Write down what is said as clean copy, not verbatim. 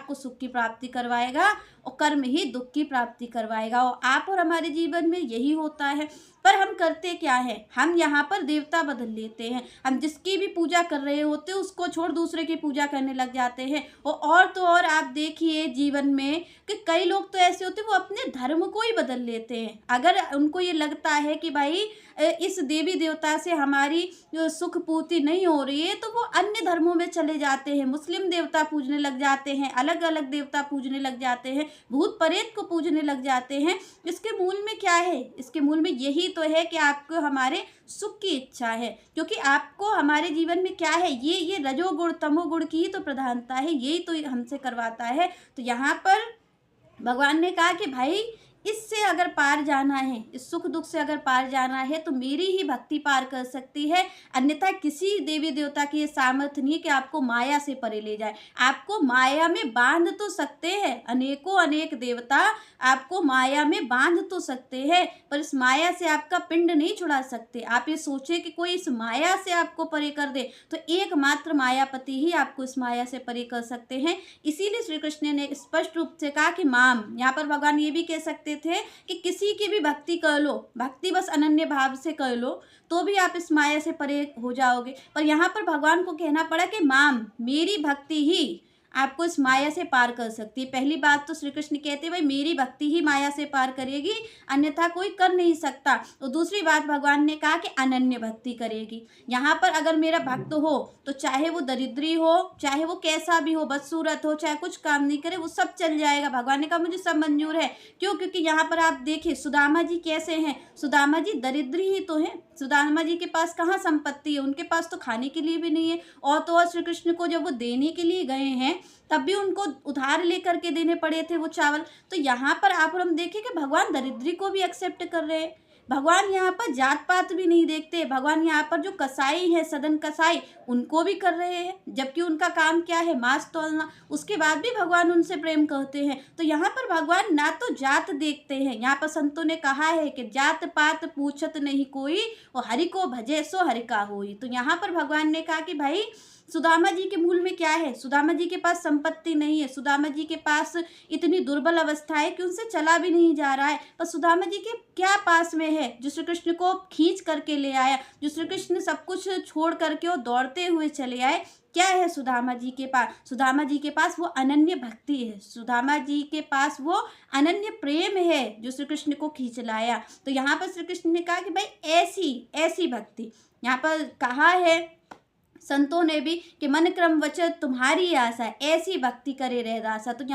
आपको सुख की प्राप्ति करवाएगा और कर्म ही दुख की प्राप्ति करवाएगा। और आप और हमारे जीवन में यही होता है। पर हम करते क्या है, हम यहाँ पर देवता बदल लेते हैं। हम जिसकी भी पूजा कर रहे होते हैं उसको छोड़ दूसरे की पूजा करने लग जाते हैं। और तो और आप देखिए जीवन में कि कई लोग तो ऐसे होते हैं वो अपने धर्म को ही बदल लेते हैं। अगर उनको ये लगता है कि भाई इस देवी देवता से हमारी सुख पूर्ति नहीं हो रही है, तो वो अन्य धर्मों में चले जाते हैं, मुस्लिम देवता पूजने लग जाते हैं, अलग अलग देवता पूजने लग जाते हैं, भूत प्रेत को पूजने लग जाते हैं। इसके मूल में क्या है? इसके मूल में यही तो है कि आपको हमारे सुख की इच्छा है, क्योंकि आपको हमारे जीवन में क्या है, ये रजोगुण तमोगुण की ही तो प्रधानता है, यही तो हमसे करवाता है। तो यहाँ पर भगवान ने कहा कि भाई इससे अगर पार जाना है, इस सुख दुख से अगर पार जाना है तो मेरी ही भक्ति पार कर सकती है, अन्यथा किसी देवी देवता की ये सामर्थ्य नहीं है कि आपको माया से परे ले जाए। आपको माया में बांध तो सकते हैं, अनेकों अनेक देवता आपको माया में बांध तो सकते हैं, पर इस माया से आपका पिंड नहीं छुड़ा सकते। आप ये सोचे कि कोई इस माया से आपको परे कर दे, तो एकमात्र मायापति ही आपको इस माया से परे कर सकते हैं। इसीलिए श्री कृष्ण ने स्पष्ट रूप से कहा कि माम, यहाँ पर भगवान ये भी कह सकते थे कि किसी की भी भक्ति कर लो, भक्ति बस अनन्य भाव से कर लो, तो भी आप इस माया से परे हो जाओगे। पर यहाँ पर भगवान को कहना पड़ा कि माम, मेरी भक्ति ही आपको इस माया से पार कर सकती है। पहली बात तो श्री कृष्ण कहते हैं भाई मेरी भक्ति ही माया से पार करेगी, अन्यथा कोई कर नहीं सकता। तो दूसरी बात भगवान ने कहा कि अनन्य भक्ति करेगी। यहाँ पर अगर मेरा भक्त हो तो चाहे वो दरिद्री हो, चाहे वो कैसा भी हो, बदसूरत हो, चाहे कुछ काम नहीं करे, वो सब चल जाएगा। भगवान ने कहा मुझे सब मंजूर है। क्यों? क्योंकि यहाँ पर आप देखिए सुदामा जी कैसे हैं। सुदामा जी दरिद्री ही तो हैं। सुदामा जी के पास कहाँ संपत्ति है, उनके पास तो खाने के लिए भी नहीं है। और तो और श्री कृष्ण को जब वो देने के लिए गए हैं तब भी उनको उधार लेकर के देने पड़े थे वो चावल। तो यहाँ पर आप और हम देखें कि भगवान दरिद्री को भी एक्सेप्ट कर रहे हैं। भगवान यहाँ पर जात पात भी नहीं देखते। भगवान यहाँ पर जो कसाई है, सदन कसाई, उनको भी कर रहे हैं, जबकि उनका काम क्या है, मांस तौलना। उसके बाद भी भगवान उनसे प्रेम करते हैं। तो यहाँ पर भगवान ना तो जात देखते हैं, यहाँ पर संतों ने कहा है कि जात पात पूछत नहीं कोई, और हरि को भजे सो हरि का होई। तो यहाँ पर भगवान ने कहा कि भाई सुदामा जी के मूल में क्या है, सुदामा जी के पास संपत्ति नहीं है, सुदामा जी के पास इतनी दुर्बल अवस्था है कि उनसे चला भी नहीं जा रहा है, पर सुदामा जी के क्या पास में है जो श्री कृष्ण को खींच करके ले आया, जो श्री कृष्ण सब कुछ छोड़ करके और दौड़ते हुए चले आए। क्या है सुदामा जी के पास? सुदामा जी के पास वो अनन्य भक्ति है, सुदामा जी के पास वो अनन्य प्रेम है जो श्री कृष्ण को खींच लाया। तो यहाँ पर श्री कृष्ण ने कहा कि भाई ऐसी भक्ति, यहाँ पर कहा है संतों ने भी कि मन क्रम वचन तुम्हारी आशा, ऐसी भक्ति करे रह दासा। तो